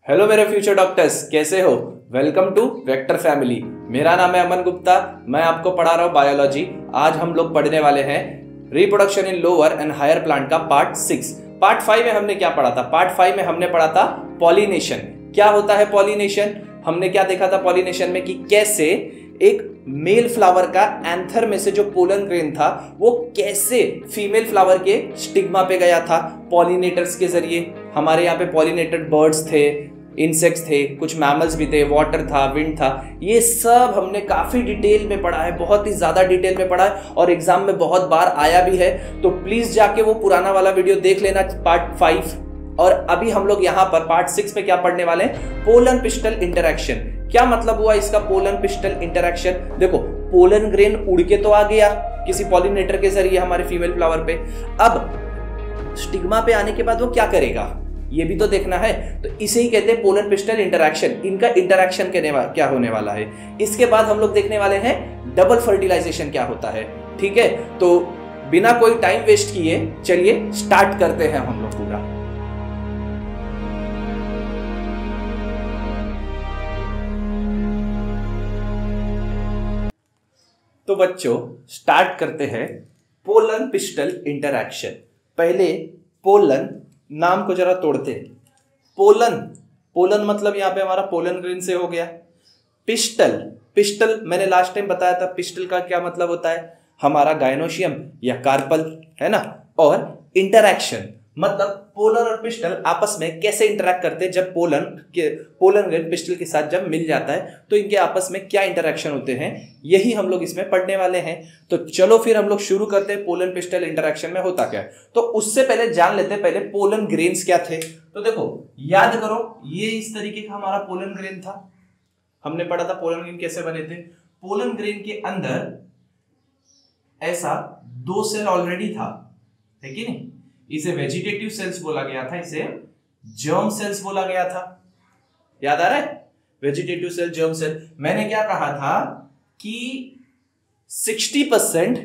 Hello मेरे future doctors, कैसे हो? Welcome to Vector family. मेरा नाम है अमन गुप्ता। मैं आपको पढ़ा रहा हूँ बायोलॉजी। आज हम लोग पढ़ने वाले हैं reproduction in lower and higher plant का पार्ट 6। पार्ट 5 में हमने क्या पढ़ा था? पार्ट 5 में हमने पढ़ा था पॉलिनेशन। क्या होता है पॉलिनेशन? हमने क्या देखा था पॉलिनेशन में कि कैसे एक मेल फ्लावर का एंथर में से जो पोलन ग्रेन था वो कैसे फीमेल फ्लावर के स्टिग्मा पे गया था पॉलिनेटर्स के जरिए। हमारे यहाँ पे पॉलिनेटेड बर्ड्स थे, इंसेक्ट्स थे, कुछ मैमल्स भी थे, वाटर था, विंड था। ये सब हमने काफी डिटेल में पढ़ा है, बहुत ही ज्यादा डिटेल में पढ़ा है और एग्जाम में बहुत बार आया भी है। तो प्लीज जाके वो पुराना वाला वीडियो देख लेना, पार्ट 5। और अभी हम लोग यहाँ पर पार्ट 6 में क्या पढ़ने वाले हैं? Pollen pistil interaction. क्या मतलब हुआ इसका पोलन पिस्टल इंटरैक्शन? देखो, पोलन ग्रेन उड़ के तो आ गया किसी पॉलिनेटर के जरिए हमारे फीमेल फ्लावर पे। अब स्टिग्मा पे आने के बाद वो क्या करेगा ये भी तो देखना है। तो इसे ही कहते हैं पोलन पिस्टल इंटरैक्शन। इनका इंटरैक्शन क्या होने वाला है। इसके बाद हम लोग देखने वाले हैं डबल फर्टिलाइजेशन क्या होता है। ठीक है, तो बिना कोई टाइम वेस्ट किए चलिए स्टार्ट करते हैं हम लोग पूरा। तो बच्चों स्टार्ट करते हैं पोलन पिस्टल इंटरैक्शन। पहले पोलन नाम को जरा तोड़ते हैं। पोलन, पोलन मतलब यहां पे हमारा पोलन ग्रेन से हो गया। पिस्टल, पिस्टल मैंने लास्ट टाइम बताया था पिस्टल का क्या मतलब होता है, हमारा गायनोशियम या कार्पल, है ना। और इंटरैक्शन मतलब पोलन और पिस्टल आपस में कैसे इंटरैक्ट करते हैं। जब पोलन ग्रेन पिस्टल के साथ जब मिल जाता है तो इनके आपस में क्या इंटरैक्शन होते हैं, यही हम लोग इसमें पढ़ने वाले हैं। तो चलो फिर हम लोग शुरू करते हैं पोलन पिस्टल इंटरैक्शन में होता क्या है। तो उससे पहले जान लेते हैं पहले पोलन ग्रेन्स क्या थे। तो देखो याद करो, ये इस तरीके का हमारा पोलन ग्रेन था। हमने पढ़ा था पोलन ग्रेन कैसे बने थे। पोलन ग्रेन के अंदर ऐसा 2 सेल ऑलरेडी था, है कि नहीं। इसे वेजिटेटिव सेल्स बोला गया था, इसे जर्म सेल्स बोला गया था। याद आ रहा है? Vegetative cell, germ cell. मैंने क्या कहा था कि 60%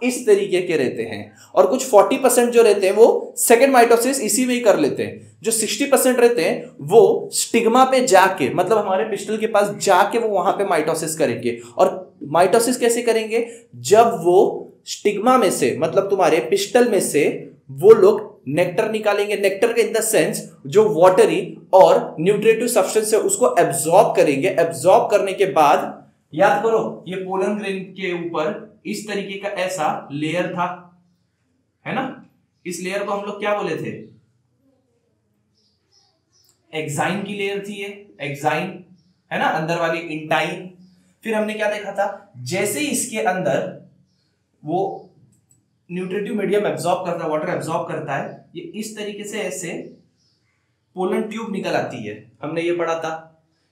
इस तरीके के रहते हैं और कुछ 40% जो रहते हैं वो सेकेंड माइटोसिस इसी में ही कर लेते हैं। जो 60% रहते हैं वो स्टिग्मा पे जाके, मतलब हमारे पिस्टल के पास जाके वो वहां पे माइटोसिस करेंगे। और माइटोसिस कैसे करेंगे? जब वो स्टिग्मा में से, मतलब तुम्हारे पिस्टल में से वो लोग नेक्टर निकालेंगे। नेक्टर इन द सेंस जो वाटरी और न्यूट्रिटिव सब्सटेंस है उसको एब्जॉर्ब करेंगे। एब्जॉर्ब करने के बाद याद करो, ये पोलन ग्रेन के ऊपर इस तरीके का ऐसा लेयर था, है ना। इस लेयर को हम लोग क्या बोले थे? एक्साइन की लेयर थी ये, एक्साइन, है ना, अंदर वाली इंटाइन। फिर हमने क्या देखा था, जैसे ही इसके अंदर वो न्यूट्रिटिव मीडियम एब्जॉर्ब करता है, वाटर एब्जॉर्ब करता है, ये इस तरीके से ऐसे पोलन ट्यूब निकल आती है। हमने ये पढ़ा था।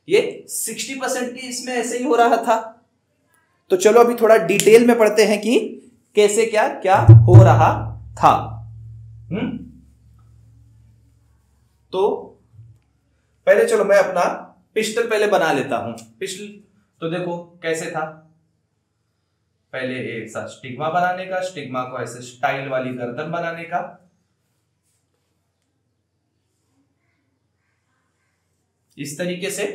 ये 60% की इसमें ऐसे ही हो रहा था। तो चलो अभी थोड़ा डिटेल में पढ़ते हैं कि कैसे क्या क्या हो रहा था। तो पहले चलो मैं अपना पिस्टल पहले बना लेता हूं। पिस्टल तो देखो कैसे था। पहले ऐसा स्टिग्मा बनाने का, स्टिग्मा को ऐसे स्टाइल वाली गर्दन बनाने का। इस तरीके से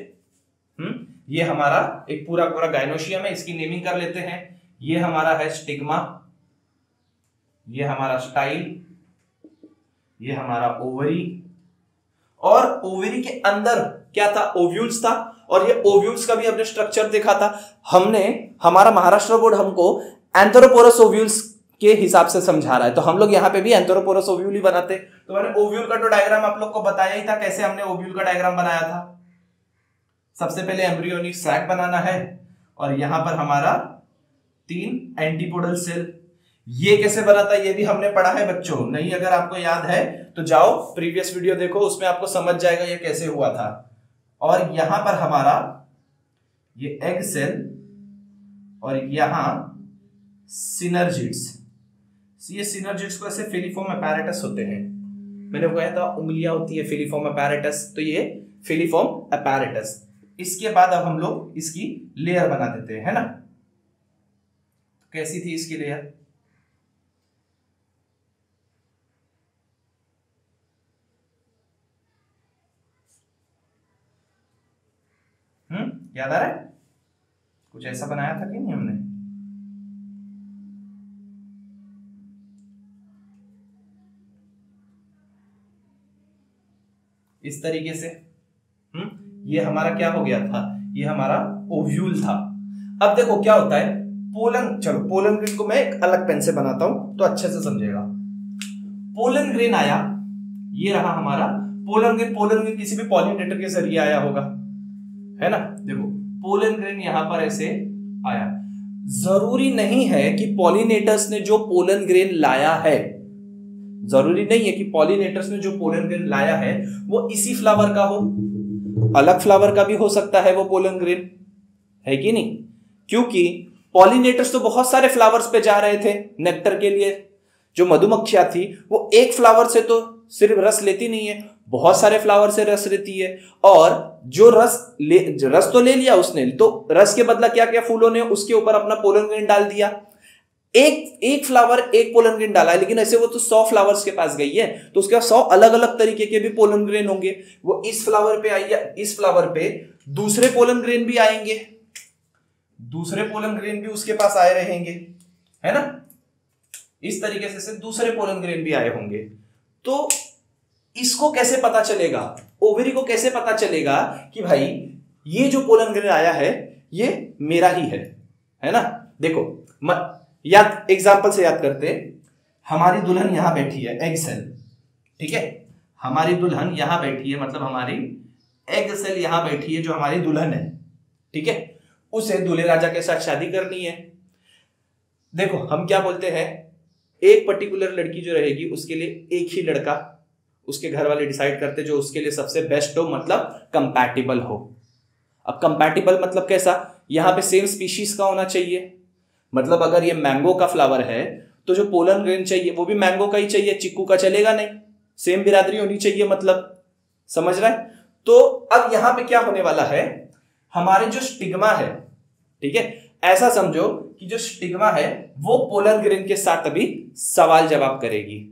ये हमारा एक पूरा पूरा गायनोशियम है, इसकी नेमिंग कर लेते हैं। ये हमारा है स्टिग्मा, ये हमारा स्टाइल, ये हमारा ओवरी। और ओवरी के अंदर क्या था? ओव्यूल्स था। और ये ओव्यूल्स का भी हमने स्ट्रक्चर देखा था। हमारा महाराष्ट्र बोर्ड हमको एंथरोपोरस ओव्यूल्स के हिसाब से समझा रहा है, तो हम लोग यहाँ पे भी एंथरोपोरस ओव्यूल ही बनाते। तो मैंने ओव्यूल का तो डायग्राम आप लोग को बताया ही था, कैसे हमने ओव्यूल का डायग्राम बनाया था। सबसे पहले एम्ब्रियोनिक सैक बनाना है और यहां पर हमारा 3 एंटीपोडल सेल। ये कैसे बना था ये भी हमने पढ़ा है बच्चों। नहीं अगर आपको याद है तो जाओ प्रीवियस वीडियो देखो, उसमें आपको समझ जाएगा ये कैसे हुआ था। और यहां पर हमारा ये एग सेल और यहां सिनर्जिड्स। ये सिनर्जिड्स को ऐसे फिलीफॉर्म अपैरेटस होते हैं। मैंने बताया था उंगलियां होती है फिलीफॉर्म अपैरेटस, तो ये फिलीफॉर्म अपैरेटस। इसके बाद अब हम लोग इसकी लेयर बना देते हैं, है ना। कैसी थी इसकी लेयर? याद आ रहा है? कुछ ऐसा बनाया था कि नहीं हमने? इस तरीके से ये हमारा क्या हो गया था? ये हमारा ओव्यूल था। अब देखो क्या होता है, पोलन, चलो पोलन ग्रेन को मैं एक अलग पेन से बनाता हूं तो अच्छे से समझेगा। पोलन ग्रेन आया, ये रहा हमारा पोलन ग्रेन। पोलन ग्रेन किसी भी पॉलिनेटर के जरिए आया होगा, है ना? देखो पोलन ग्रेन यहां पर ऐसे आया। जरूरी नहीं है कि पॉलिनेटर्स ने जो पोलन ग्रेन लाया है, जरूरी नहीं है कि पॉलिनेटर्स ने जो पोलन ग्रेन लाया है वो इसी फ्लावर का हो, अलग फ्लावर का भी हो सकता है वो पोलन ग्रेन, है कि नहीं? क्योंकि पॉलिनेटर्स तो बहुत सारे फ्लावर्स पे जा रहे थे नेक्टर के लिए। जो मधुमक्खियां थी वो एक फ्लावर से तो सिर्फ रस लेती नहीं है, बहुत सारे फ्लावर से रस लेती है। और जो रस तो ले लिया उसने, तो रस के बदला क्या क्या फूलों ने उसके ऊपर अपना पोलन ग्रेन डाल दिया। एक फ्लावर एक पोलन ग्रेन डाला है, लेकिन ऐसे वो तो 100 फ्लावर्स के पास गई है, तो उसके 100 अलग अलग तरीके के भी पोलन ग्रेन होंगे। वो इस फ्लावर पे आई है, इस फ्लावर पे दूसरे पोलन ग्रेन भी आएंगे, दूसरे पोलन ग्रेन भी उसके पास आए रहेंगे, है ना? इस तरीके से दूसरे पोलन ग्रेन भी आए होंगे। तो इसको कैसे पता चलेगा, ओवरी को कैसे पता चलेगा कि भाई ये जो पोलन ग्रेन आया है ये मेरा ही है ना? देखो याद, एग्जांपल से याद करते, हमारी दुल्हन यहां बैठी है, एग सेल, ठीक है? हमारी दुल्हन यहां बैठी है, मतलब हमारी एग सेल यहां बैठी है, जो हमारी दुल्हन है, ठीक है? उसे दूल्हे राजा के साथ शादी करनी है। देखो हम क्या बोलते हैं, एक पर्टिकुलर लड़की जो रहेगी उसके लिए एक ही लड़का उसके घर वाले डिसाइड करते जो उसके लिए सबसे बेस्ट हो, मतलब कंपैटिबल हो। अब कंपैटिबल मतलब कैसा? यहां पे सेम स्पीशीज का होना चाहिए, मतलब अगर ये मैंगो का फ्लावर है तो जो पोलन ग्रेन चाहिए वो भी मैंगो का ही चाहिए, चिक्कू का चलेगा नहीं, सेम बिरादरी होनी चाहिए, मतलब समझ रहा है? तो अब यहां पे क्या होने वाला है, हमारे जो स्टिग्मा है, ठीक है, ऐसा समझो कि जो स्टिग्मा है वो पोलन ग्रेन के साथ अभी सवाल जवाब करेगी।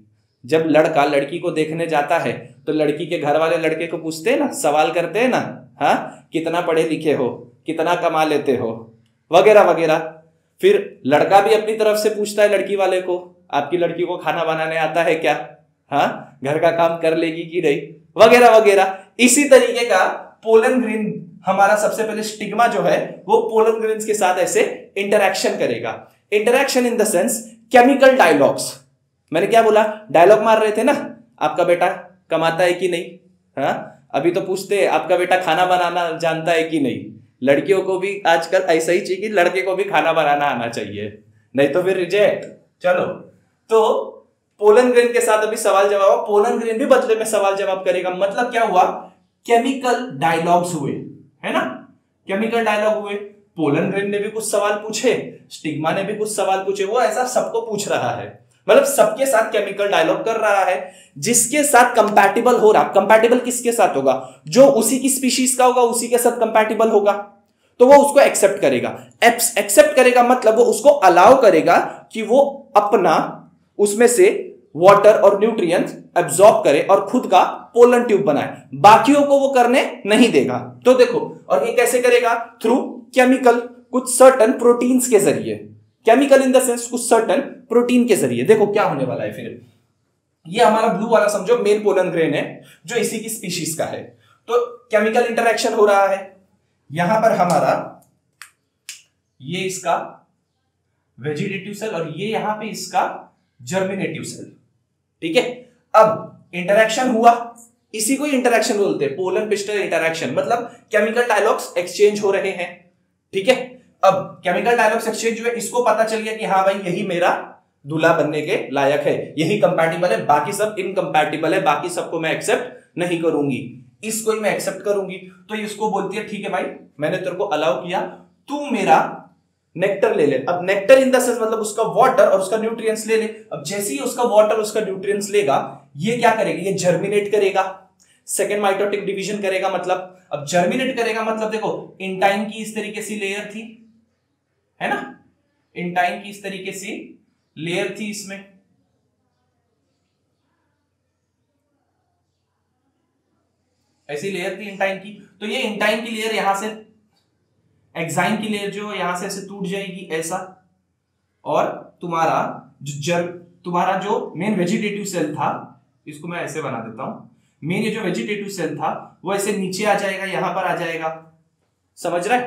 जब लड़का लड़की को देखने जाता है तो लड़की के घर वाले लड़के को पूछते हैं ना, सवाल करते हैं ना, हाँ कितना पढ़े लिखे हो, कितना कमा लेते हो, वगैरह वगैरह। फिर लड़का भी अपनी तरफ से पूछता है लड़की वाले को, आपकी लड़की को खाना बनाने आता है क्या, हाँ घर का काम कर लेगी कि नहीं, वगैरह वगैरह। इसी तरीके का पोलन ग्रेन हमारा सबसे पहले स्टिग्मा जो है वो पोलन ग्रेन के साथ ऐसे इंटरैक्शन करेगा। Interaction in the sense chemical dialogues. मैंने क्या बोला, डायलॉग मार रहे थे ना, आपका बेटा कमाता है कि नहीं, हाँ अभी तो पूछते हैं आपका बेटा खाना बनाना जानता है कि नहीं। लड़कियों को भी आजकल ऐसा ही चाहिए कि लड़के को भी खाना बनाना आना चाहिए, नहीं तो फिर रिजेक्ट। चलो, तो पोलन ग्रेन के साथ अभी सवाल जवाब, पोलन ग्रेन भी बदले में सवाल जवाब करेगा। मतलब क्या हुआ, केमिकल डायलॉग्स हुए, है ना? केमिकल डायलॉग हुए, पोलन ग्रेन ने भी कुछ सवाल पूछे, स्टिग्मा ने भी कुछ सवाल पूछे, वो ऐसा सबको पूछ रहा है, मतलब सबके साथ केमिकल डायलॉग कर रहा है। जिसके साथ कंपैटिबल हो रहा, कंपैटिबल किसके साथ होगा, जो उसी की स्पीशीज का होगा उसी के साथ कंपैटिबल होगा, तो वो उसको एक्सेप्ट करेगा। एक्सेप्ट करेगा मतलब वो उसको अलाउ करेगा कि वो अपना उसमें से वाटर और न्यूट्रिएंट्स एब्जॉर्ब करे और खुद का पोलन ट्यूब बनाए, बाकियों को वो करने नहीं देगा। तो देखो, और ये कैसे करेगा, थ्रू केमिकल, कुछ सर्टन प्रोटीन्स के जरिए, केमिकल इन द सेंस कुछ सर्टन प्रोटीन के जरिए। देखो क्या होने वाला है, फिर ये हमारा ब्लू वाला समझो मेन पोलन ग्रेन है जो इसी की स्पीशीज का है, तो केमिकल इंटरेक्शन हो रहा है। यहां पर हमारा ये इसका वेजिटेटिव सेल और ये यहां पे इसका जर्मिनेटिव सेल, ठीक है? अब इंटरेक्शन हुआ, इसी को इंटरेक्शन बोलते हैं, पोलन पिस्टल इंटरेक्शन, मतलब केमिकल डायलॉग्स एक्सचेंज हो रहे हैं, ठीक है? अब केमिकल डायलॉग्स एक्सचेंज हुए, इसको पता चल गया कि हाँ भाई यही मेरा दूल्हा बनने के लायक है, यही कंपैटिबल है, बाकी सब इनकंपैटिबल है, बाकी सबको मैं एक्सेप्ट नहीं करूंगी, इसको ही मैं एक्सेप्ट करूंगी। तो इसको बोलती है ठीक है भाई मैंने तेरे को अलाउ किया, तू मेरा नेक्टर ले ले। अब नेक्टर इन द सेंस मतलब उसका वाटर और उसका न्यूट्रिएंट्स ले ले। अब जैसे ही उसका वाटर उसका न्यूट्रिएंट्स लेगा, ये क्या करेगा, ये जर्मिनेट करेगा, सेकेंड माइटोटिक डिवीजन करेगा। मतलब अब जर्मिनेट करेगा मतलब देखो, इंटाइन की इस तरीके से लेयर थी, है ना, इंटाइन की इस तरीके से लेयर थी, इसमें ऐसी लेयर थी इंटाइन की, तो ये इंटाइन की लेयर यहां से एक्साइन की लेयर जो यहां से ऐसे टूट जाएगी ऐसा, और तुम्हारा जो मेन वेजिटेटिव सेल था, इसको मैं ऐसे बना देता हूं, मेन ये जो वेजिटेटिव सेल था वो ऐसे नीचे आ जाएगा, यहां पर आ जाएगा, समझ रहे?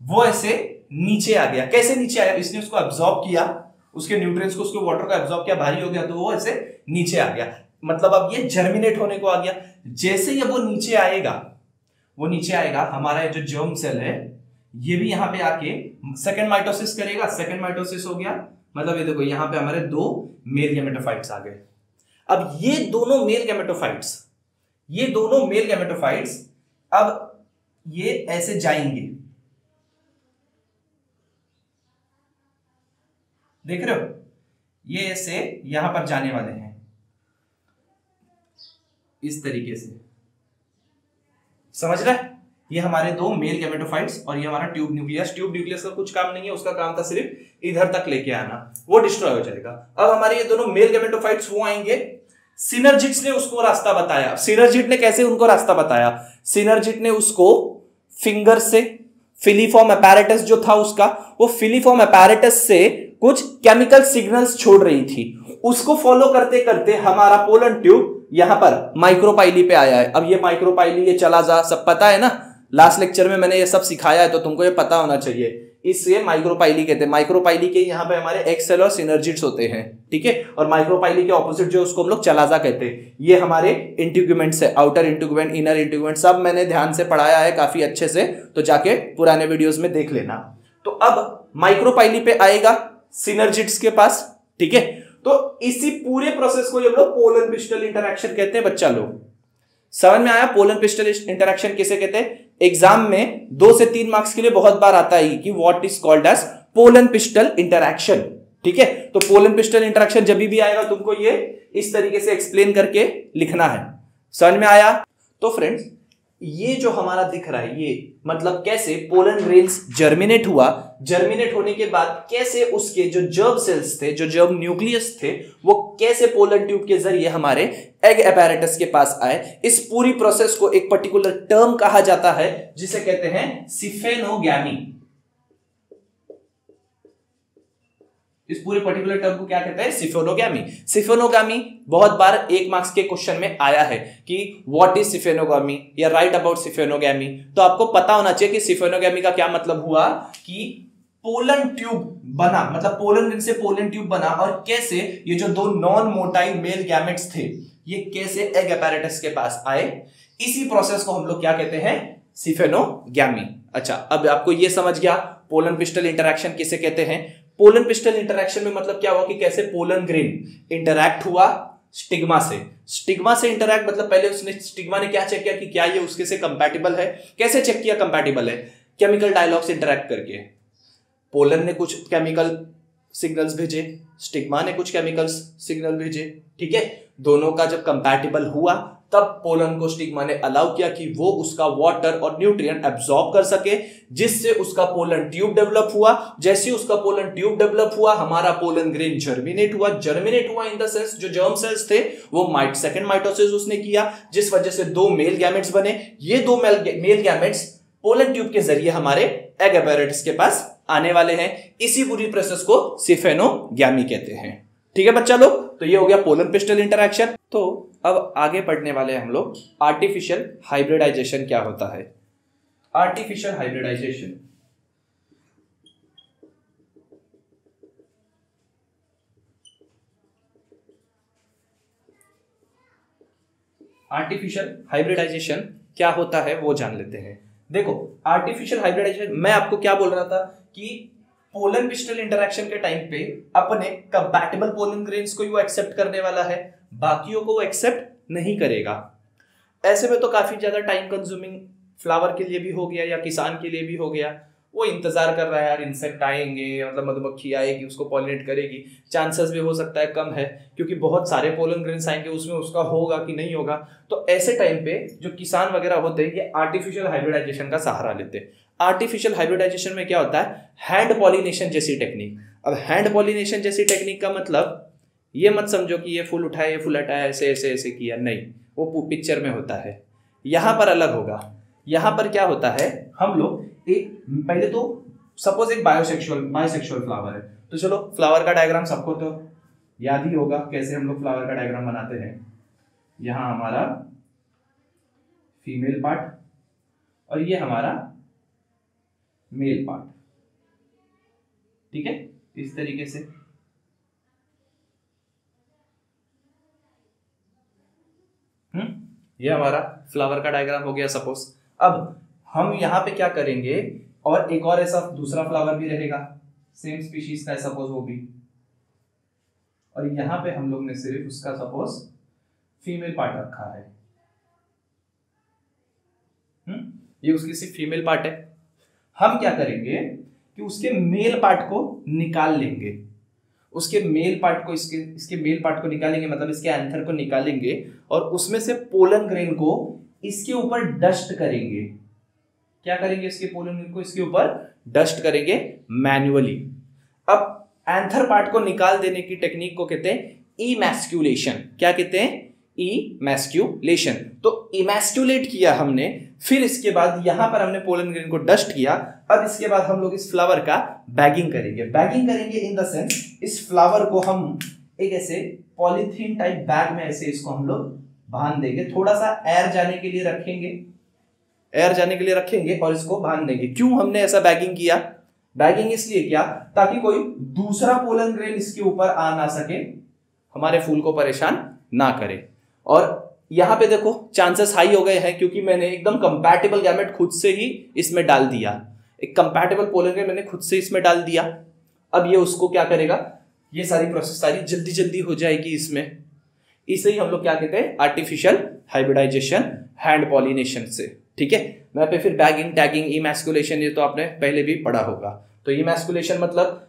वो ऐसे नीचे आ गया। कैसे नीचे आया? इसने उसको एब्जॉर्ब किया, उसके न्यूट्रिएंट्स को, उसके वाटर को एब्जॉर्ब किया, भारी हो गया तो वो ऐसे नीचे आ गया। मतलब अब ये जर्मिनेट होने को आ गया। जैसे ही वो नीचे आएगा, हमारा जो जर्म सेल है ये भी यहां पे आके सेकंड माइटोसिस करेगा। सेकंड माइटोसिस हो गया, मतलब ये देखो यहां पे हमारे 2 मेल गैमेटोफाइट्स आ गए। अब ये दोनों मेल गैमेटोफाइट्स अब ये ऐसे जाएंगे, देख रहे हो? ये ऐसे यहां पर जाने वाले हैं इस तरीके से, समझ रहे? ये हमारे 2 मेल गैमेटोफाइट्स और ये हमारा ट्यूब न्यूक्लियस का कुछ काम नहीं है, उसका काम था सिर्फ इधर तक लेके आना, वो डिस्ट्रॉय हो जाएगा। अब हमारे ये दोनों मेल गैमेटोफाइट्स वो आएंगे, सिनर्जिड्स ने उसको रास्ता बताया। सिनर्जिड ने कैसे उनको रास्ता बताया? सिनर्जिड ने उसको फिंगर से, फिलीफॉर्म अपैरेटस जो था उसका, वो फिलीफॉर्म अपैरेटस से कुछ केमिकल सिग्नल्स छोड़ रही थी, उसको फॉलो करते करते हमारा पोलन ट्यूब यहां पर माइक्रोपाइली पे आया है। अब ये माइक्रोपाइली, ये चला जा, सब पता है ना, लास्ट लेक्चर में मैंने ये सब सिखाया है तो तुमको ये पता होना चाहिए। इससे माइक्रोपाइली कहते हैं। माइक्रोपाइली के यहाँ पे हमारे एक्स सेल और सिनर्जिड्स होते हैं, ठीक है। और माइक्रोपाइली के ऑपोजिट जो उसको हम लोग चलाजा कहते हैं, ये हमारे इंटीग्यूमेंट्स है, आउटर इंटीग्यूमेंट, इनर इंटीग्यूमेंट, सब मैंने ध्यान से पढ़ाया है काफी अच्छे से, तो जाके पुराने वीडियोस में देख लेना। तो अब माइक्रोपाइली पे आएगा सिनर्जिड्स के पास, ठीक है। तो इसी पूरे प्रोसेस को ये लोग पोलन पिस्टल इंटरैक्शन कहते हैं। बच्चा लोग समझ में आया? पोलन पिस्टल इंटरैक्शन किसे कहते हैं? एग्जाम में 2 से 3 मार्क्स के लिए बहुत बार आता है कि what is called as pollen pistil interaction, ठीक है। तो पोलन पिस्टल इंटरैक्शन जब भी आएगा तुमको ये इस तरीके से एक्सप्लेन करके लिखना है। समझ में आया? तो फ्रेंड्स ये जो हमारा दिख रहा है, ये मतलब कैसे पोलन ग्रेन्स जर्मिनेट हुआ, जर्मिनेट होने के बाद कैसे उसके जो जर्म सेल्स थे, जो जर्म न्यूक्लियस थे, वो कैसे पोलन ट्यूब के जरिए हमारे एग अपैरेटस के पास आए। इस पूरी प्रोसेस को एक पर्टिकुलर टर्म कहा जाता है जिसे कहते हैं सिफेनोगैमी। इस पूरे पर्टिकुलर टर्म को क्या कहते हैं? सिफेनोगैमी। सिफेनोगैमी बहुत बार 1 मार्क्स के क्वेश्चन में आया है कि व्हाट इज सिफेनोगैमी या राइट अबाउट सिफेनोगैमी। तो आपको पता होना चाहिए कि सिफेनोगैमी का क्या मतलब हुआ कि पोलन ट्यूब बना, मतलब पोलन रिंग से पोलन ट्यूब बना, और कैसे ये जो 2 नॉन मोटाइल मेल गैमेट्स थे ये कैसे एग अपैरेटस के पास आए। इसी प्रोसेस को हम लोग क्या कहते हैं? सिफेनोगैमी। अच्छा, अब आपको ये समझ गया पोलन पिस्टल इंटरैक्शन किसे कहते हैं। पोलन पिस्टल इंटरैक्शन में मतलब क्या हुआ कि कैसे पोलन ग्रेन इंटरैक्ट हुआ स्टिग्मा से। स्टिग्मा से इंटरैक्ट मतलब पहले उसने, स्टिग्मा ने क्या चेक किया कि क्या ये उसके से कंपैटिबल है। कैसे चेक किया कंपैटिबल है? केमिकल डायलॉग्स इंटरैक्ट करके। पोलन ने कुछ केमिकल सिग्नल्स भेजे, स्टिग्मा ने कुछ केमिकल सिग्नल भेजे, ठीक है। दोनों का जब कंपैटिबल हुआ तब पोलन को स्टिग्मा ने अलाउ किया कि वो उसका वाटर और न्यूट्रिएंट एब्सॉर्ब कर सके, जिससे उसका पोलन ट्यूब डेवलप हुआ। जैसे उसका पोलन ट्यूब डेवलप हुआ, हमारा पोलन ग्रेन जर्मिनेट हुआ इन द सेंस जो जर्म सेल्स थे वो सेकंड माइटोसिस उसने किया, जिस वजह से 2 मेल गैमेट्स बने। ये 2 मेल गैमेट्स पोलन ट्यूब के जरिए हमारे एग अपैरेटस के पास आने वाले हैं। इसी पूरी प्रोसेस को सिफेनोगैमी कहते हैं, ठीक है बच्चा लोग। तो ये हो गया पोलन पिस्टल इंटरैक्शन। तो अब आगे पढ़ने वाले हैं हम लोग आर्टिफिशियल हाइब्रिडाइजेशन क्या होता है। आर्टिफिशियल हाइब्रिडाइजेशन क्या होता है वो जान लेते हैं। देखो आर्टिफिशियल हाइब्रिडाइजेशन, मैं आपको क्या बोल रहा था कि पोलन पिस्टल इंटरैक्शन के टाइम पे अपने कंपैटिबल पोलन ग्रेन्स को ही वो एक्सेप्ट करने वाला है, बाकियों को वो एक्सेप्ट नहीं करेगा। ऐसे में तो काफी ज्यादा टाइम कंज्यूमिंग फ्लावर के लिए भी हो गया या किसान के लिए भी हो गया। वो इंतजार कर रहा है यार, इंसेक्ट आएंगे, मतलब मधुमक्खी आएगी, उसको पॉलिनेट करेगी। चांसेस भी हो सकता है कम है क्योंकि बहुत सारे पोलन ग्रेन्स आएंगे, उसमें उसका होगा कि नहीं होगा। तो ऐसे टाइम पे जो किसान वगैरह होते हैं ये आर्टिफिशियल हाइब्रिडाइजेशन का सहारा लेते हैं। आर्टिफिशियल हाइब्रिडाइजेशन में क्या होता है? हैंड पॉलिनेशन जैसी टेक्निक। अब हैंड पॉलिनेशन जैसी टेक्निक का मतलब ये मत समझो कि ये फूल उठाया, ये फूल हटाया, ऐसे ऐसे ऐसे किया, नहीं, वो पिक्चर में होता है। यहां पर अलग होगा। यहां पर क्या होता है, हम लोग एक पहले तो सपोज एक बायोसेक्सुअल फ्लावर है, तो चलो फ्लावर का डायग्राम सबको तो याद ही होगा कैसे हम लोग फ्लावर का डायग्राम बनाते हैं। यहां हमारा फीमेल पार्ट और ये हमारा मेल पार्ट, ठीक है, इस तरीके से। ये हमारा फ्लावर का डायग्राम हो गया सपोज। अब हम यहाँ पे क्या करेंगे, और एक और ऐसा दूसरा फ्लावर भी रहेगा सेम स्पीशीज का, सपोज वो भी, और यहाँ पे हम लोग ने सिर्फ उसका सपोज फीमेल पार्ट रखा है। ये उसकी सिर्फ फीमेल पार्ट है। हम क्या करेंगे कि उसके मेल पार्ट को निकाल लेंगे, उसके मेल पार्ट को इसके मेल पार्ट को निकालेंगे, मतलब इसके एंथर को निकालेंगे, और उसमें से पोलन ग्रेन को इसके ऊपर डस्ट करेंगे। क्या करेंगे, इसके पोलन ग्रेन को इसके ऊपर डस्ट करेंगे मैन्युअली। अब एंथर पार्ट को निकाल देने की टेक्निक को कहते हैं इमैस्क्यूलेशन। क्या कहते हैं, इमैस्क्यूलेशन। तो इमैस्क्यूलेट किया हमने, फिर इसके बाद यहां पर हमने पोलन ग्रेन को डस्ट किया। अब इसके बाद हम लोग इस फ्लावर का बैगिंग करेंगे। बैगिंग करेंगे इन द सेंस, इस फ्लावर को हम एक ऐसे पॉलीथीन टाइप बैग में ऐसे इसको हम लोग बांध देंगे, थोड़ा सा एयर जाने के लिए रखेंगे, और इसको बांध देंगे। क्यों हमने ऐसा बैगिंग किया, बैगिंग इसलिए किया ताकि कोई दूसरा पोलन ग्रेन इसके ऊपर आ ना सके, हमारे फूल को परेशान ना करे। और यहां पे देखो चांसेस हाई हो गए हैं, क्योंकि मैंने एकदम कंपैटिबल गैमेट खुद से ही इसमें डाल दिया, एक कंपैटिबल पोलन ग्रेन मैंने खुद से इसमें डाल दिया। अब ये उसको क्या करेगा, ये सारी प्रोसेस सारी जल्दी जल्दी हो जाएगी इसमें। इसे ही हम लोग क्या कहते हैं, आर्टिफिशियल हाइब्रिडाइजेशन, हैंड पॉलिनेशन से, ठीक है। मैं पे फिर बैगिंग, टैगिंग, इमैस्कुलेशन, ये तो आपने पहले भी पढ़ा होगा। तो इमैस्कुलेशन मतलब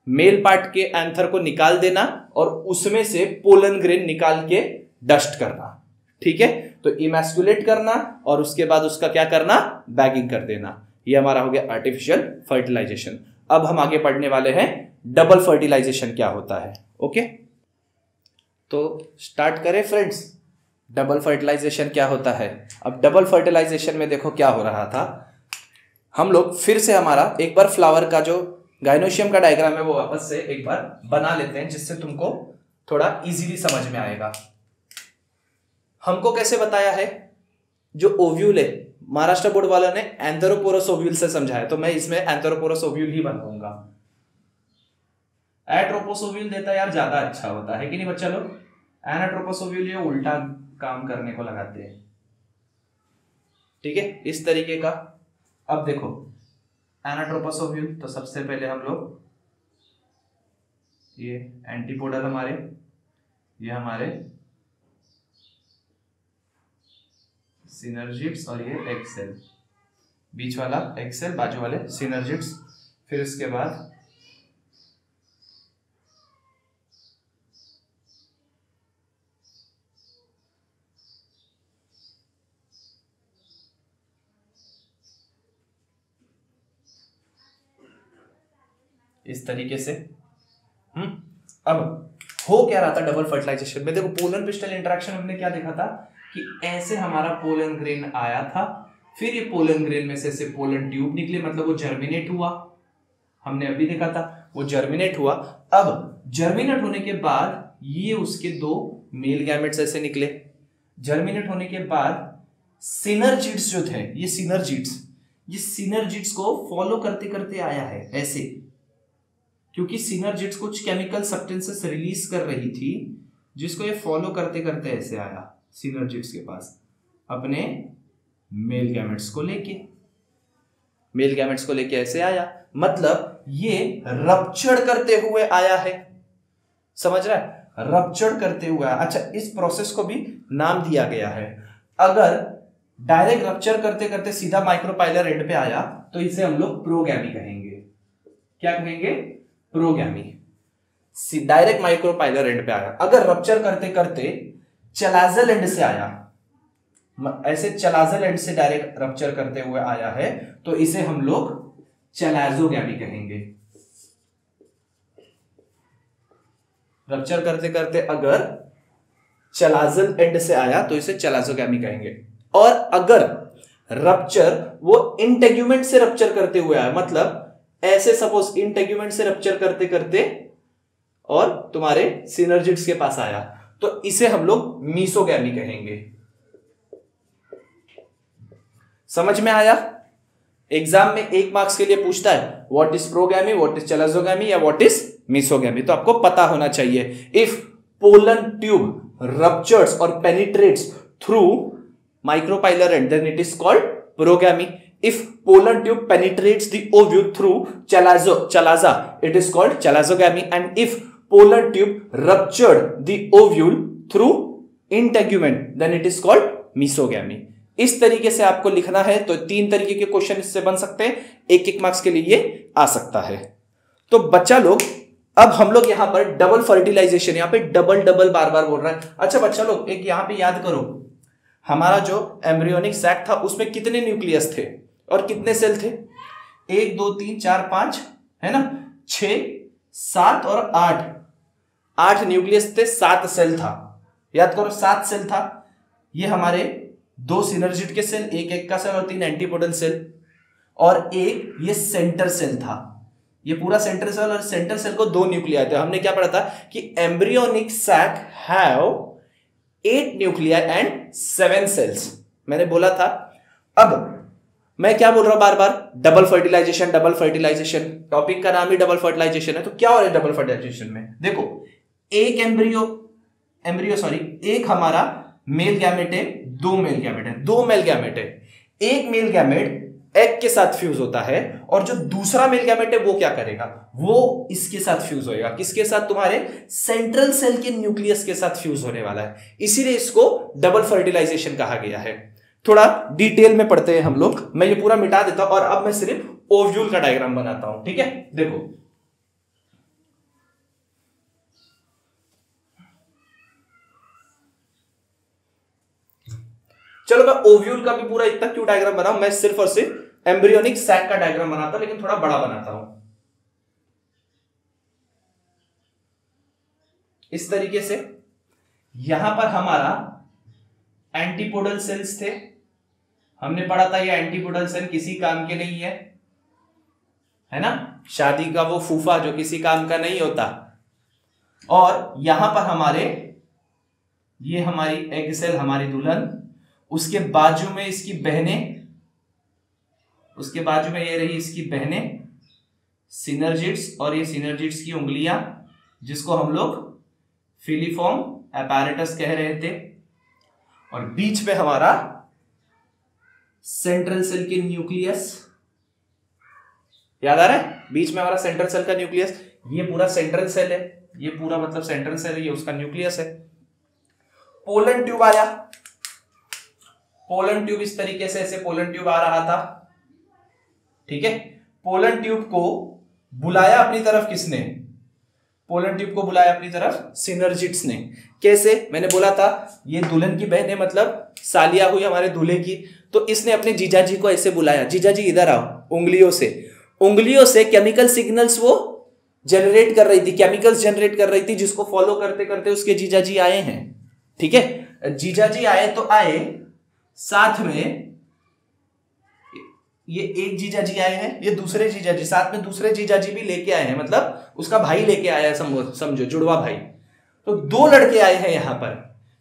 मेल पार्ट के एंथर को निकाल देना और उसमें से पोलन ग्रेन निकाल के डस्ट करना, ठीक है। तो इमैस्कुलेट करना और उसके बाद उसका क्या करना, बैगिंग कर देना। ये हमारा हो गया आर्टिफिशियल फर्टिलाइजेशन। अब हम आगे पढ़ने वाले हैं डबल फर्टिलाइजेशन क्या होता है, ओके। तो स्टार्ट करें फ्रेंड्स, डबल फर्टिलाइजेशन क्या होता है। अब डबल फर्टिलाइजेशन में देखो क्या हो रहा था, हम लोग फिर से हमारा एक बार फ्लावर का जो गाइनोशियम का डायग्राम है वो वापस से एक बार बना लेते हैं, जिससे तुमको थोड़ा इजीली समझ में आएगा। हमको कैसे बताया है, जो ओव्यूल है महाराष्ट्र बोर्ड वालों ने एंथेरोपोरस ओव्यूल से समझाया, तो मैं इसमें एंथेरोपोरस ओव्यूल ही बनाऊंगा। एट्रोपोस ओव्यूल देता यार ज्यादा अच्छा होता है कि नहीं बच्चा लोग, एनाट्रोपोस ओव्यूल ये उल्टा काम करने को लगाते हैं, ठीक है, इस तरीके का। अब देखो एनाट्रोपोस ओव्यूल, तो सबसे पहले हम लोग ये एंटीपोडल ये हमारे सिनर्जिड्स, और ये एक्सेल, बीच वाला एक्सेल, बाजू वाले सिनर्जिड्स। फिर इसके बाद इस तरीके से। अब हो क्या रहा था डबल फर्टिलाइजेशन में, देखो पोलन पिस्टल इंटरेक्शन हमने क्या देखा था कि ऐसे हमारा पोलन ग्रेन आया था, फिर ये पोलन ग्रेन में से पोलन ट्यूब निकले, मतलब वो जर्मिनेट हुआ, हमने अभी देखा था वो जर्मिनेट हुआ। अब जर्मिनेट होने के बाद ये उसके दो मेल गैमेट्स ऐसे निकले। जर्मिनेट होने के बाद सिनर्जिड्स जो थे, ये सिनर्जिड्स को फॉलो करते करते आया है ऐसे, क्योंकि सिनर्जिड्स कुछ केमिकल सब्सटेंसेस रिलीज कर रही थी, जिसको ये फॉलो करते करते ऐसे आया सिनर्जिड्स के पास अपने मेल गैमेट्स को लेके ऐसे आया, मतलब ये रप्चर करते हुए आया है, समझ रहा है, रप्चर करते हुए। अच्छा, इस प्रोसेस को भी नाम दिया गया है। अगर डायरेक्ट रप्चर करते करते सीधा माइक्रोपाइलर एंड पे आया तो इसे हम लोग प्रोगैमी कहेंगे। क्या कहेंगे, प्रोगैमी। डायरेक्ट माइक्रोपाइलर एंड पे आया। अगर रप्चर करते करते चलाजल एंड से आया, ऐसे चलाजल एंड से डायरेक्ट रप्चर करते हुए आया है, तो इसे हम लोग चलाजोगैमी कहेंगे। रप्चर करते करते अगर चलाजल एंड से आया तो इसे चलाजोगैमी कहेंगे। और अगर रप्चर वो इंटेग्यूमेंट से रप्चर करते हुए आया, मतलब ऐसे सपोज इंटेग्यूमेंट से रप्चर करते करते और तुम्हारे सिनर्जिड्स के पास आया, तो इसे हम लोग मीसोगैमी कहेंगे। समझ में आया? एग्जाम में 1 मार्क्स के लिए पूछता है what is porogamy, what is chalazogamy या व्हाट इज मीसोगैमी, तो आपको पता होना चाहिए। इफ पोलन ट्यूब रप्चर्स और penetrates through micropylar and then it is called porogamy. If pollen tube penetrates the ovule through chalaza, it is called chalazogamy. And if pollen tube ruptured the ovule through integument, then it is called mesogamy. इस तरीके से आपको लिखना है, तो 3 तरीके के question इससे बन सकते हैं, 1-1 मार्क्स के लिए ये आ सकता है। तो बच्चा लोग, अब हम लोग यहां पर डबल फर्टिलाइजेशन, यहां पे डबल डबल बार बार बोल रहा है। अच्छा बच्चा लोग, एक यहां पे याद करो, हमारा जो एम्ब्रियोनिक सैक था उसमें कितने न्यूक्लियस थे और कितने सेल थे? 1 2 3 4 5 है ना, 6 7 और 8 न्यूक्लियस थे, 7 सेल था। याद करो 7 सेल था। ये हमारे 2 सिनर्जिड के सेल, 1 एक्का सेल और 3 एंटीपोडल सेल, और एक ये सेंटर सेल था। ये पूरा सेंटर सेल, और सेंटर सेल को 2 न्यूक्लियाई थे। हमने क्या पढ़ा था कि embryonic sac have 8 nuclei and 7 cells, मैंने बोला था। अब मैं क्या बोल रहा हूं बार बार, double fertilisation, double fertilisation, topic का नाम ही डबल फर्टिलाइजेशन है। तो क्या हो रहा है डबल फर्टिलाइजेशन में? देखो, एक एक हमारा मेल गैमेट है, 2 मेल गैमेट है, 2 मेल गैमेट है। एक मेल गैमेट एग के साथ फ्यूज होता है, और जो दूसरा मेल गैमेट है वो क्या करेगा, वो इसके साथ फ्यूज होएगा। किसके साथ? तुम्हारे सेंट्रल सेल के न्यूक्लियस के साथ फ्यूज होने वाला है, इसीलिए इसको डबल फर्टिलाइजेशन कहा गया है। थोड़ा डिटेल में पढ़ते हैं हम लोग, मैं ये पूरा मिटा देता हूं और अब मैं सिर्फ ओव्यूल का डायग्राम बनाता हूं, ठीक है? देखो, चलो मैं ओव्यूल का भी पूरा इतना क्यों डायग्राम बनाऊं, मैं सिर्फ और सिर्फ एम्ब्रियोनिक सैक का डायग्राम बनाता हूं, लेकिन थोड़ा बड़ा बनाता हूं इस तरीके से। यहां पर हमारा एंटीपोडल सेल्स थे, हमने पढ़ा था ये एंटीपोडल सेल किसी काम के नहीं है ना, शादी का वो फूफा जो किसी काम का नहीं होता। और यहां पर हमारे ये हमारी एग सेल, हमारी दुल्हन, उसके बाजू में इसकी बहनें, उसके बाजू में ये रही इसकी बहनें सिनर्जिड्स, और ये सिनर्जिड्स की उंगलियां जिसको हम लोग फिलीफॉर्म एपैरेटस कह रहे थे, और बीच में हमारा सेंट्रल सेल के न्यूक्लियस, याद आ रहा है? बीच में हमारा सेंट्रल सेल का न्यूक्लियस, ये पूरा सेंट्रल सेल है, ये पूरा मतलब सेंट्रल सेल है, ये उसका न्यूक्लियस है। पोलन ट्यूब आया, पोलन ट्यूब इस तरीके से, ऐसे पोलन ट्यूब आ रहा था, ठीक है? पोलन ट्यूब को बुलाया अपनी तरफ किसने? पोलन ट्यूब को बुलाया अपनी तरफ सिनर्जिड्स ने। कैसे? मैंने बोला था ये दुल्हन की बहन है, मतलब सालिया हुई हमारे दूल्हे की, तो इसने अपने जीजाजी को ऐसे बुलाया, जीजाजी इधर आओ, उंगलियों से केमिकल सिग्नल्स वो जनरेट कर रही थी, केमिकल्स जनरेट कर रही थी, जिसको फॉलो करते करते उसके जीजाजी आए हैं, ठीक है? जीजाजी आए तो आए, साथ में ये एक जीजाजी आए हैं, ये दूसरे जीजाजी, साथ में दूसरे जीजाजी भी लेके आए हैं, मतलब उसका भाई लेके आया है, समझो जुड़वा भाई। तो 2 लड़के आए हैं यहां पर,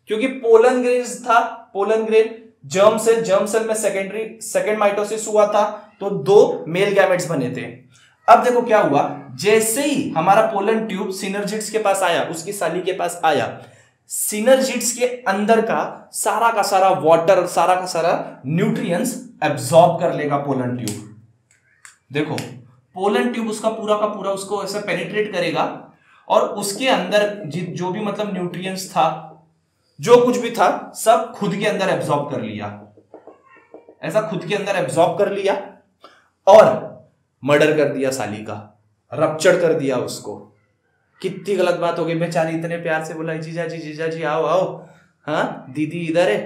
क्योंकि पोलन ग्रेन था, पोलन ग्रेन जर्म सेल में सेकेंड माइटोसिस हुआ था, तो 2 मेल गैमेट्स बने थे। अब देखो क्या हुआ, जैसे ही हमारा पोलन ट्यूब सिनर्जिड्स के पास आया, उसकी साली के पास आया, सिनर्जिड्स के अंदर का सारा वाटर और सारा का सारा न्यूट्रिएंट्स एब्जॉर्ब कर लेगा पोलन ट्यूब। देखो, पोलन ट्यूब उसका पूरा का पूरा उसको ऐसे पेनिट्रेट करेगा, और उसके अंदर जो भी मतलब न्यूट्रिएंट्स था, जो कुछ भी था, सब खुद के अंदर एब्जॉर्ब कर लिया, ऐसा खुद के अंदर एब्जॉर्ब कर लिया, और मर्डर कर दिया साली का, रप्चर कर दिया उसको। कितनी गलत बात हो गई, बेचारी इतने प्यार से बोला जीजाजी आओ आओ, हाँ दीदी इधर है,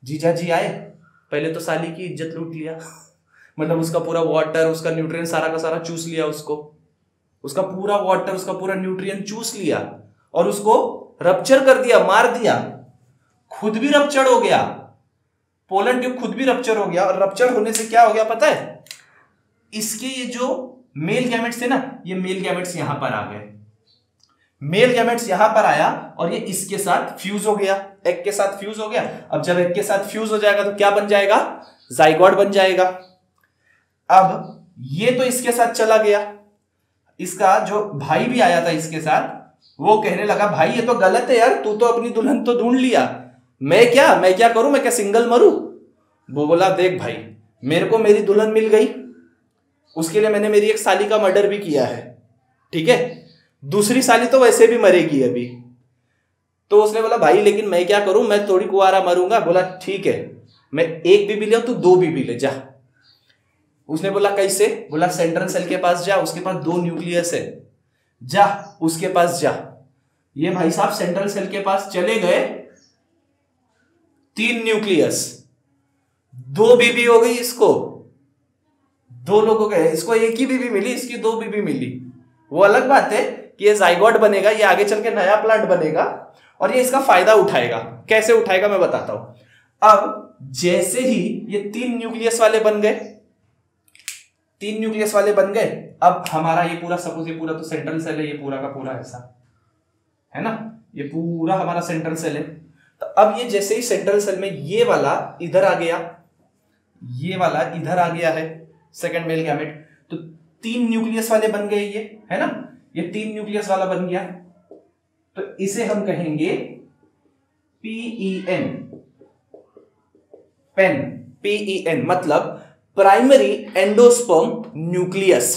जीजाजी आए, पहले तो साली की इज्जत लूट लिया मतलब उसका पूरा वाटर, उसका न्यूट्रिएंट सारा का सारा चूस लिया, उसका पूरा वाटर, उसका पूरा न्यूट्रिएंट चूस लिया, और उसको रप्चर कर दिया, मार दिया, खुद भी रप्चर हो गया, पोलन ट्यूब खुद भी रप्चर हो गया, और रप्चर होने से क्या हो गया पता है, इसके ये जो मेल गैमेट्स थे ना, ये मेल गैमेट्स यहां पर आ गए, मेल गैमेट्स यहां पर आया और ये इसके साथ फ्यूज हो गया, एग के साथ फ्यूज हो गया। अब जब एग के साथ फ्यूज हो जाएगा तो क्या बन जाएगा, जाइगोट बन जाएगा। अब ये तो इसके साथ चला गया, इसका जो भाई भी आया था इसके साथ, वो कहने लगा भाई ये तो गलत है यार, तू तो अपनी दुल्हन तो ढूंढ लिया, मैं क्या करूं, मैं क्या सिंगल मरूं। वो बोला देख भाई, मेरे को मेरी दुल्हन मिल गई, उसके लिए मैंने मेरी एक साली का मर्डर भी किया है, ठीक है, दूसरी साली तो वैसे भी मरेगी अभी। तो उसने बोला भाई लेकिन मैं क्या करूं, मैं थोड़ी कुआरा मरूंगा। बोला ठीक है, मैं एक बीबी ले तू 2 बीबी ले जा। उसने बोला कैसे, बोला सेंट्रल सेल के पास जा, उसके पास 2 न्यूक्लियस है, जा उसके पास जा। ये भाई साहब सेंट्रल सेल के पास चले गए, 3 न्यूक्लियस, 2 बीबी हो गई इसको, 2 लोगों के, इसको एक ही बीबी मिली, इसकी 2 बीबी मिली। वो अलग बात है कि ये जाइगोट बनेगा, ये आगे चल के नया प्लांट बनेगा और ये इसका फायदा उठाएगा। कैसे उठाएगा मैं बताता हूं। अब जैसे ही ये 3 न्यूक्लियस वाले बन गए, 3 न्यूक्लियस वाले बन गए, अब हमारा ये पूरा, सपोज ये पूरा तो सेंट्रल सेल है, ये पूरा का पूरा ऐसा है ना, ये पूरा हमारा सेंट्रल सेल है। तो अब ये जैसे ही सेंट्रल सेल में ये वाला इधर आ गया, ये वाला इधर आ गया है, सेकंड मेल गैमेट, तो 3 न्यूक्लियस वाले बन गए ये, है ना, ये 3 न्यूक्लियस वाला बन गया। तो इसे हम कहेंगे PEN, पेन, PEN मतलब primary endosperm nucleus,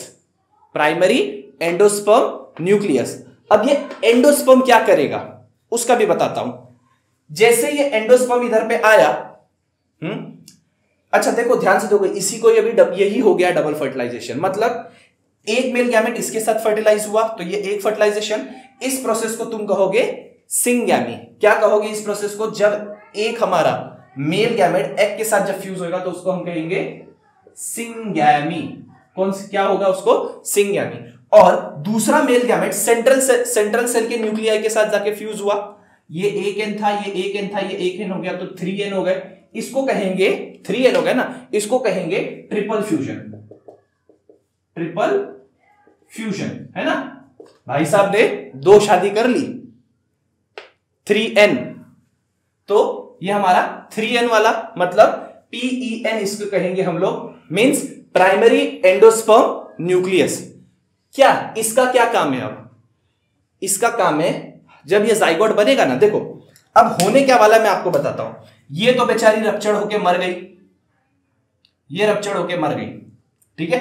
primary endosperm nucleus. अब ये एंडोस्पर्म क्या करेगा उसका भी बताता हूं। जैसे ये एंडोस्पर्म इधर पे आया, अच्छा देखो ध्यान से देखो, इसी को यही हो गया डबल फर्टिलाइजेशन, मतलब एक मेल गैमेट इसके साथ फर्टिलाइज हुआ तो ये एक फर्टिलाइजेशन। इस प्रोसेस को तुम कहोगे सिंगैमी। क्या कहोगे इस प्रोसेस को, जब एक हमारा मेल गैमेट एग के साथ जब फ्यूज होगा तो उसको हम कहेंगे सिंगैमी। क्या होगा उसको, सिंगैमी। और दूसरा मेल गैमेट सेंट्रल सेल के न्यूक्लियाई के साथ जाके फ्यूज हुआ, ये एक एन था, ये एक एन था, ये एक एन हो गया तो 3 एन हो गए, इसको कहेंगे 3 एन हो गए ना, इसको कहेंगे ट्रिपल फ्यूजन, ट्रिपल फ्यूजन, है ना। भाई साहब ने 2 शादी कर ली, 3n, तो ये हमारा 3n वाला मतलब PEN इसको कहेंगे हम लोग, मींस प्राइमरी एंडोस्पर्म न्यूक्लियस। क्या इसका क्या काम है, अब इसका काम है जब ये जाइगोट बनेगा ना, देखो अब होने क्या वाला मैं आपको बताता हूं। ये तो बेचारी रप्चर होके मर गई, ये रप्चर होके मर गई, ठीक है,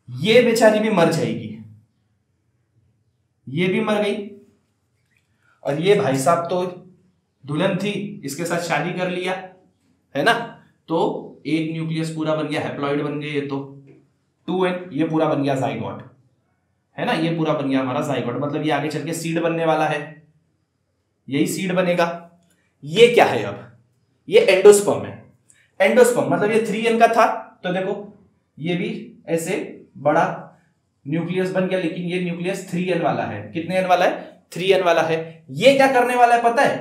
ये बेचारी भी मर जाएगी, ये भी मर गई, और ये भाई साहब तो दुल्हन थी, इसके साथ शादी कर लिया, है ना, तो एक न्यूक्लियस पूरा बन गया, हैप्लॉइड बन गए ये तो 2n, ये पूरा बन गया जाइगोट, है ना, ये पूरा बन गया हमारा जाइगोट, मतलब ये आगे चल के सीड बनने वाला है, यही सीड बनेगा। ये क्या है, अब ये एंडोस्पर्म है, एंडोस्पर्म मतलब ये 3n का था, तो देखो ये भी ऐसे बड़ा न्यूक्लियस बन गया, लेकिन ये न्यूक्लियस 3n वाला है। कितने n वाला है, 3n वाला है। ये क्या करने वाला है पता है,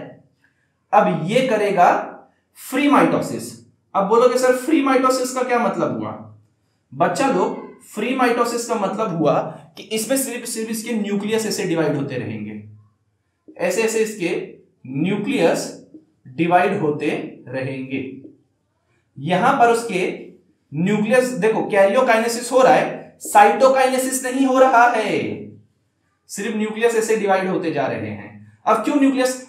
अब ये करेगा फ्री माइटोसिस। अब बोलोगे सर फ्री माइटोसिस का क्या मतलब हुआ, बच्चा लोग फ्री माइटोसिस का मतलब हुआ कि इसमें सिर्फ इसके न्यूक्लियस ऐसे डिवाइड होते रहेंगे, ऐसे ऐसे इसके न्यूक्लियस डिवाइड होते रहेंगे। यहां पर उसके न्यूक्लियस देखो कैरियोकाइनेसिस हो रहा है, साइटोकाइनेसिस नहीं हो रहा है, सिर्फ न्यूक्लियस ऐसे डिवाइड होते जा रहे हैं। अब क्यों न्यूक्लियस,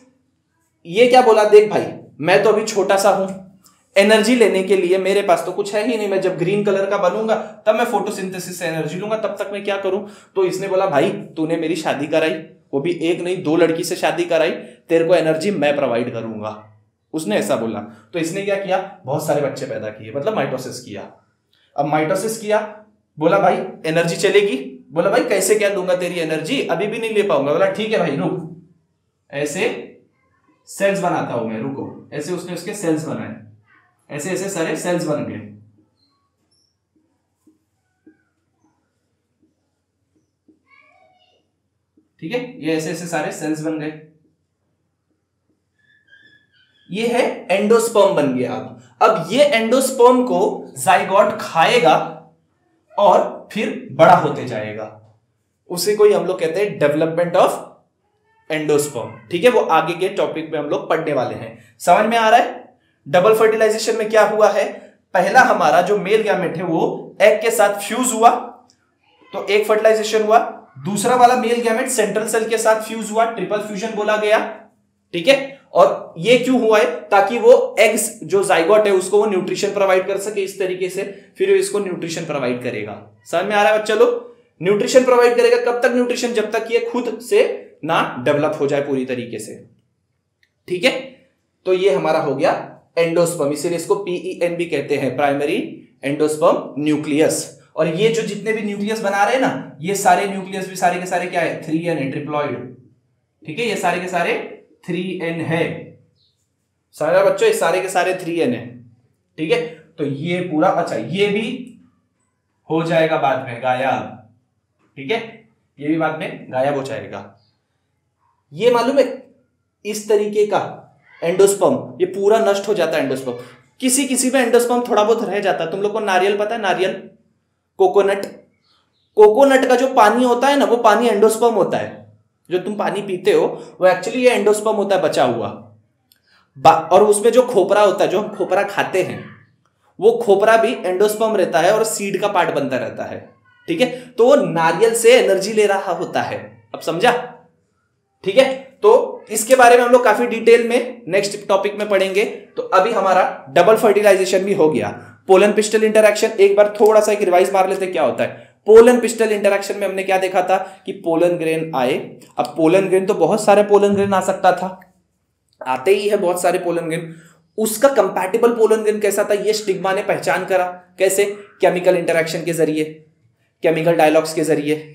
ये क्या बोला, देख भाई मैं तो अभी छोटा सा हूं, एनर्जी लेने के लिए मेरे पास तो कुछ है ही नहीं, मैं जब ग्रीन कलर का बनूंगा तब मैं फोटोसिंथेसिस से एनर्जी लूंगा, तब तक मैं क्या करूं। तो इसने बोला भाई तूने मेरी शादी कराई, वो भी एक नहीं 2 लड़की से शादी कराई, तेरे को एनर्जी मैं प्रोवाइड करूंगा, उसने ऐसा बोला। तो इसने क्या किया, बहुत सारे बच्चे पैदा किए, मतलब माइटोसिस किया। अब माइटोसिस किया, बोला भाई एनर्जी चलेगी, बोला भाई कैसे क्या दूंगा तेरी एनर्जी, अभी भी नहीं ले पाऊंगा। बोला ठीक है भाई रुक, ऐसे सेल्स बनाता हूं मैं, रुको, ऐसे उसने उसके सेल्स बनाए, ऐसे ऐसे सारे सेल्स बन गए, ठीक है, ये ऐसे ऐसे सारे सेल्स बन गए। ये है एंडोस्पर्म बन गया। अब ये एंडोस्पर्म को जाइगोट खाएगा और फिर बड़ा होते जाएगा, उसे कोई हम लोग कहते हैं डेवलपमेंट ऑफ एंडोस्पर्म। ठीक है, वो आगे के टॉपिक में हम लोग पढ़ने वाले हैं। समझ में आ रहा है? डबल फर्टिलाइजेशन में क्या हुआ है, पहला हमारा जो मेल गैमेट है वो एग के साथ फ्यूज हुआ, तो एक फर्टिलाइजेशन हुआ। दूसरा वाला मेल गैमेट सेंट्रल सेल के साथ फ्यूज हुआ, ट्रिपल फ्यूजन बोला गया। ठीक है, और ये क्यों हुआ है, ताकि वो एग्स जो जाइगोट है उसको वो न्यूट्रिशन प्रोवाइड कर सके इस तरीके से, फिर वो इसको न्यूट्रिशन प्रोवाइड करेगा। समझ में आ रहा है बच्चा लोग? न्यूट्रिशन प्रोवाइड करेगा कब तक न्यूट्रिशन, जब तक ये खुद से ना डेवलप हो जाए पूरी तरीके से। ठीक है, तो ये हमारा हो गया एंडोस्पर्म, इसीलिए इसको PEN भी कहते हैं, प्राइमरी एंडोस्पर्म न्यूक्लियस। और ये जो जितने भी न्यूक्लियस बना रहे हैं ना, ये सारे न्यूक्लियस भी सारे के सारे क्या है, 3N है, ट्रिप्लॉइड। ठीक है, ये सारे के सारे 3N है, सारे बच्चों ये सारे के सारे 3N है। ठीक है, तो ये पूरा, अच्छा ये भी हो जाएगा बाद में गायब। ठीक है, ये भी बाद में गायब हो जाएगा। ये मालूम है, इस तरीके का एंडोस्पर्म ये पूरा नष्ट हो जाता है एंडोस्पर्म। किसी किसी में एंडोस्पर्म थोड़ा बहुत रह जाता है। तुम लोग को नारियल पता है, नारियल, कोकोनट, कोकोनट का जो पानी होता है ना, वो पानी एंडोस्पर्म होता है। जो तुम पानी पीते हो वो एक्चुअली ये एंडोस्पर्म होता है बचा हुआ। और उसमें जो खोपरा होता है, जो हम खोपरा खाते हैं, वो खोपरा भी एंडोस्पर्म रहता है और सीड का पार्ट बनता रहता है। ठीक है, तो वो नारियल से एनर्जी ले रहा होता है। अब समझा? ठीक है, तो इसके बारे में हम लोग काफी डिटेल में नेक्स्ट टॉपिक में पढ़ेंगे। तो अभी हमारा डबल फर्टिलाइजेशन भी हो गया। पोलन पिस्टल इंटरैक्शन एक बार थोड़ा सा एक रिवाइज मार लेते, क्या होता है। पोलन पिस्टल इंटरैक्शन में हमने क्या देखा था कि पोलन ग्रेन आए। अब पोलन ग्रेन तो बहुत सारे पोलन ग्रेन आ सकता था, आते ही है बहुत सारे पोलन ग्रेन। उसका कंपैटिबल पोलन ग्रेन कैसा था, ये स्टिग्मा ने पहचान करा। कैसे? केमिकल इंटरैक्शन के जरिए, केमिकल डायलॉग्स के जरिए।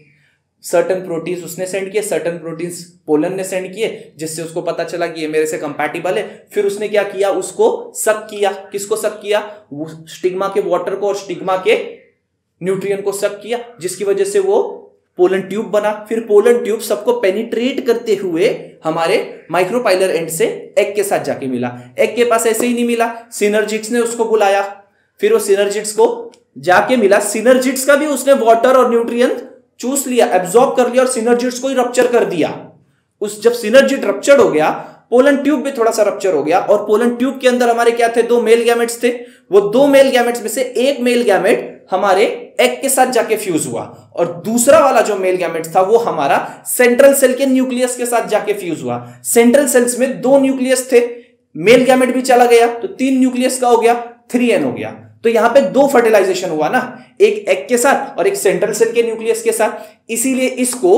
सर्टन प्रोटीन्स उसने सेंड किए, सर्टन प्रोटीन्स पोलन ने सेंड किए, जिससे उसको पता चला कि ये मेरे से कंपैटिबल है। फिर उसने क्या किया, उसको सक किया। किसको सक किया? वो स्टिग्मा के वाटर को और स्टिग्मा के न्यूट्रिएंट को सक किया, जिसकी वजह से वो पोलन ट्यूब बना। फिर पोलन ट्यूब सबको पेनिट्रेट करते हुए हमारे माइक्रोपाइलर एंड से एग के साथ जाके मिला। एग के पास ऐसे ही नहीं मिला, सिनर्जिट्स ने उसको बुलाया। फिर वो सिनर्जिट्स को जाके मिला, सिनर्जिट्स का भी उसने वाटर और न्यूट्रिएंट चूस लिया, एब्जॉर्ब कर लिया और सिनर्जिट्स को ही रप्चर कर दिया। उस जब सिनर्जिट रप्चर हो गया, पोलन ट्यूब भी थोड़ा सा रप्चर हो गया। और पोलन ट्यूब के अंदर हमारे क्या थे, 2 मेल गैमेट्स थे। वो 2 मेल गैमेट्स में से एक मेल गैमेट हमारे एग के साथ जाके फ्यूज हुआ, और दूसरा वाला जो मेल गैमेट था वो हमारा सेंट्रल सेल के न्यूक्लियस के साथ जाके फ्यूज हुआ। सेंट्रल सेल्स में 2 न्यूक्लियस थे, मेल गैमेट भी चला गया तो 3 न्यूक्लियस का हो गया, 3N हो गया। तो यहां पे 2 फर्टिलाइजेशन हुआ ना, एक एग के साथ और एक सेंट्रल सेल के न्यूक्लियस के साथ, इसीलिए इसको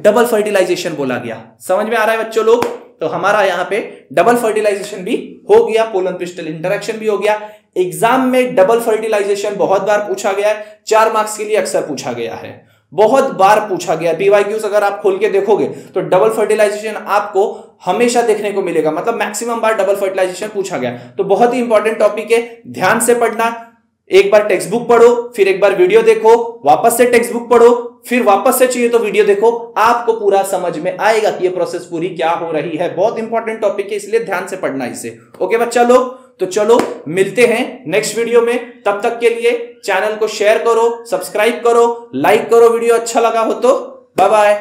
डबल फर्टिलाइजेशन बोला गया। समझ में आ रहा है बच्चों लोग? तो हमारा यहां पे डबल फर्टिलाइजेशन भी हो गया, पोलन पिस्टल इंटरैक्शन भी हो गया। एग्जाम में डबल फर्टिलाइजेशन बहुत बार पूछा गया है, 4 मार्क्स के लिए अक्सर पूछा गया है, बहुत बार पूछा गया। PYQs अगर आप खोल के देखोगे तो डबल फर्टिलाइजेशन आपको हमेशा देखने को मिलेगा, मतलब मैक्सिमम बार डबल फर्टिलाइजेशन पूछा गया। तो बहुत ही इंपॉर्टेंट टॉपिक है, ध्यान से पढ़ना। एक बार टेक्स्ट बुक पढ़ो, फिर एक बार वीडियो देखो, वापस से टेक्स्ट बुक पढ़ो, फिर वापस से चाहिए तो वीडियो देखो, आपको पूरा समझ में आएगा कि ये प्रोसेस पूरी क्या हो रही है। बहुत इंपॉर्टेंट टॉपिक है, इसलिए ध्यान से पढ़ना इसे। ओके बच्चा लोग, तो चलो मिलते हैं नेक्स्ट वीडियो में। तब तक के लिए चैनल को शेयर करो, सब्सक्राइब करो, लाइक करो, वीडियो अच्छा लगा हो तो। Bye bye.